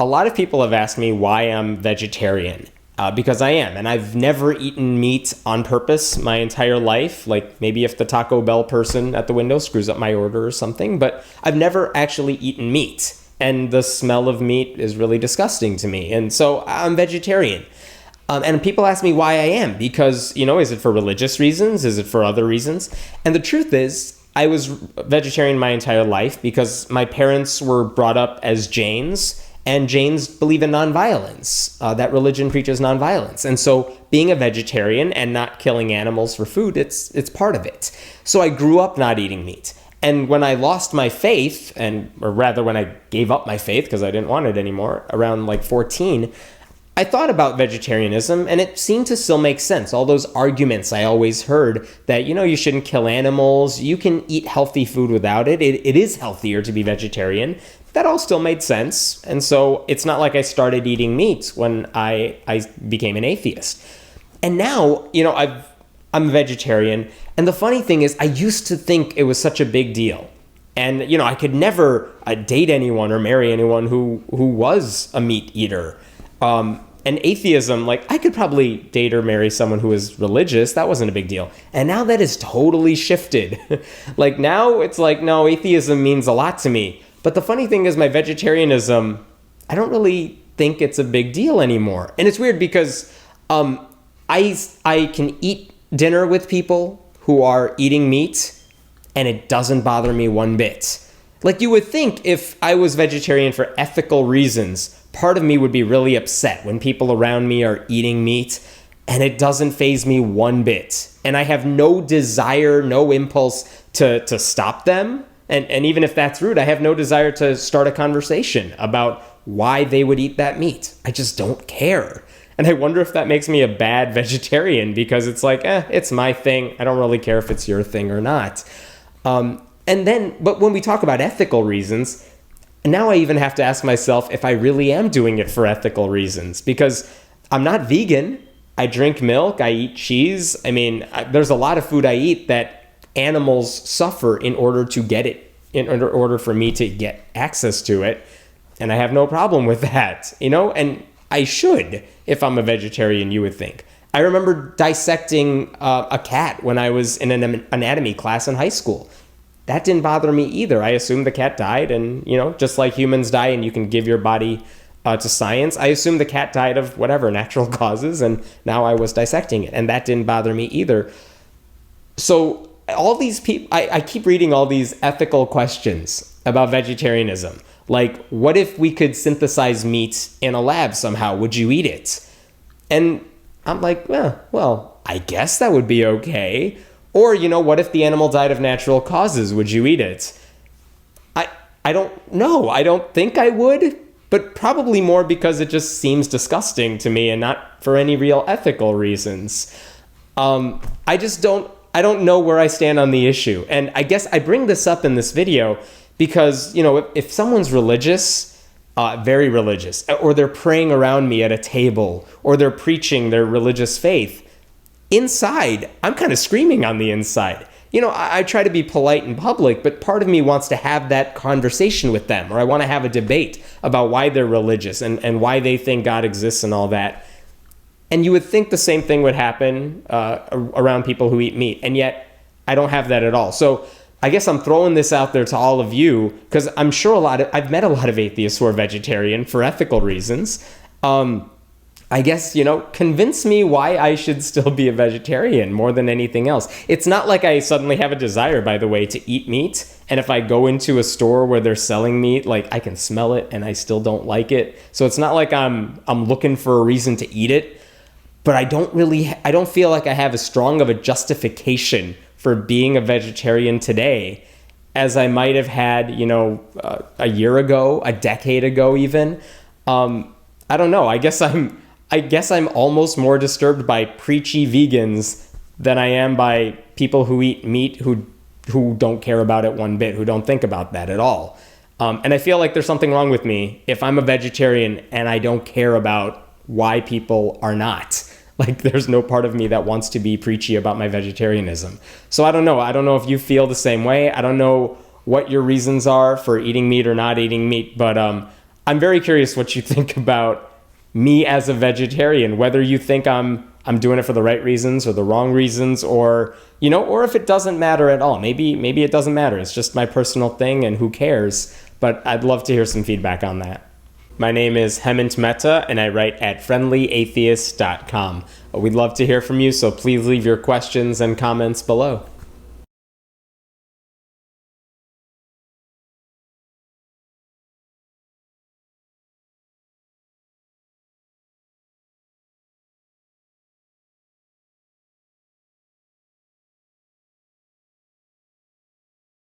a lot of people have asked me why I'm vegetarian, because I am. And I've never eaten meat on purpose my entire life. Like maybe if the Taco Bell person at the window screws up my order or something, but I've never actually eaten meat. And the smell of meat is really disgusting to me. And so I'm vegetarian. And people ask me why I am, because, is it for religious reasons? Is it for other reasons? And the truth is, I was vegetarian my entire life because my parents were brought up as Jains, and Jains believe in nonviolence. That religion preaches nonviolence. And so being a vegetarian and not killing animals for food, it's part of it. So I grew up not eating meat. And when I lost my faith, or rather when I gave up my faith because I didn't want it anymore, around like 14, I thought about vegetarianism, and it seemed to still make sense. All those arguments I always heard that, you shouldn't kill animals, you can eat healthy food without it. It is healthier to be vegetarian. That all still made sense. And so it's not like I started eating meat when I became an atheist. And now, I'm a vegetarian. And the funny thing is, I used to think it was such a big deal. And, I could never date anyone or marry anyone who was a meat eater. And atheism, I could probably date or marry someone who is religious. That wasn't a big deal. And now that is totally shifted. Now it's no, atheism means a lot to me. But the funny thing is my vegetarianism, I don't really think it's a big deal anymore. And it's weird because I can eat dinner with people who are eating meat, and it doesn't bother me one bit. You would think if I was vegetarian for ethical reasons, part of me would be really upset when people around me are eating meat, and it doesn't faze me one bit. And I have no desire, no impulse to stop them. And even if that's rude, I have no desire to start a conversation about why they would eat that meat. I just don't care. And I wonder if that makes me a bad vegetarian, because it's it's my thing. I don't really care if it's your thing or not. But when we talk about ethical reasons, now I even have to ask myself if I really am doing it for ethical reasons, because I'm not vegan. I drink milk. I eat cheese. There's a lot of food I eat that animals suffer in order to get it, in order for me to get access to it. And I have no problem with that, and I should, if I'm a vegetarian, you would think. I remember dissecting a cat when I was in an anatomy class in high school. That didn't bother me either. I assumed the cat died, and, just like humans die and you can give your body to science, I assumed the cat died of whatever, natural causes, and now I was dissecting it, and that didn't bother me either. So all these people, I keep reading all these ethical questions about vegetarianism. What if we could synthesize meat in a lab somehow? Would you eat it? And I'm well, I guess that would be okay. Or, what if the animal died of natural causes? Would you eat it? I don't know. I don't think I would, but probably more because it just seems disgusting to me and not for any real ethical reasons. I don't know where I stand on the issue. And I guess I bring this up in this video because, if someone's religious, very religious, or they're praying around me at a table, or they're preaching their religious faith, inside, I'm kind of screaming on the inside. I try to be polite in public, but part of me wants to have that conversation with them, or I want to have a debate about why they're religious and why they think God exists and all that. And you would think the same thing would happen around people who eat meat, and yet I don't have that at all. So I guess I'm throwing this out there to all of you, because I'm sure I've met a lot of atheists who are vegetarian for ethical reasons. I guess, convince me why I should still be a vegetarian more than anything else. It's not like I suddenly have a desire, by the way, to eat meat. And if I go into a store where they're selling meat, I can smell it and I still don't like it. So it's not like I'm looking for a reason to eat it. But I don't feel like I have as strong of a justification for being a vegetarian today as I might have had, a year ago, a decade ago even. I don't know. I guess I'm almost more disturbed by preachy vegans than I am by people who eat meat who don't care about it one bit, who don't think about that at all. And I feel like there's something wrong with me if I'm a vegetarian and I don't care about why people are not. There's no part of me that wants to be preachy about my vegetarianism. So I don't know. I don't know if you feel the same way. I don't know what your reasons are for eating meat or not eating meat, but I'm very curious what you think about me as a vegetarian, whether you think I'm doing it for the right reasons or the wrong reasons, or or if it doesn't matter at all. Maybe it doesn't matter. It's just my personal thing and who cares? But I'd love to hear some feedback on that. My name is Hemant Mehta, and I write at friendlyatheist.com. We'd love to hear from you, so please leave your questions and comments below.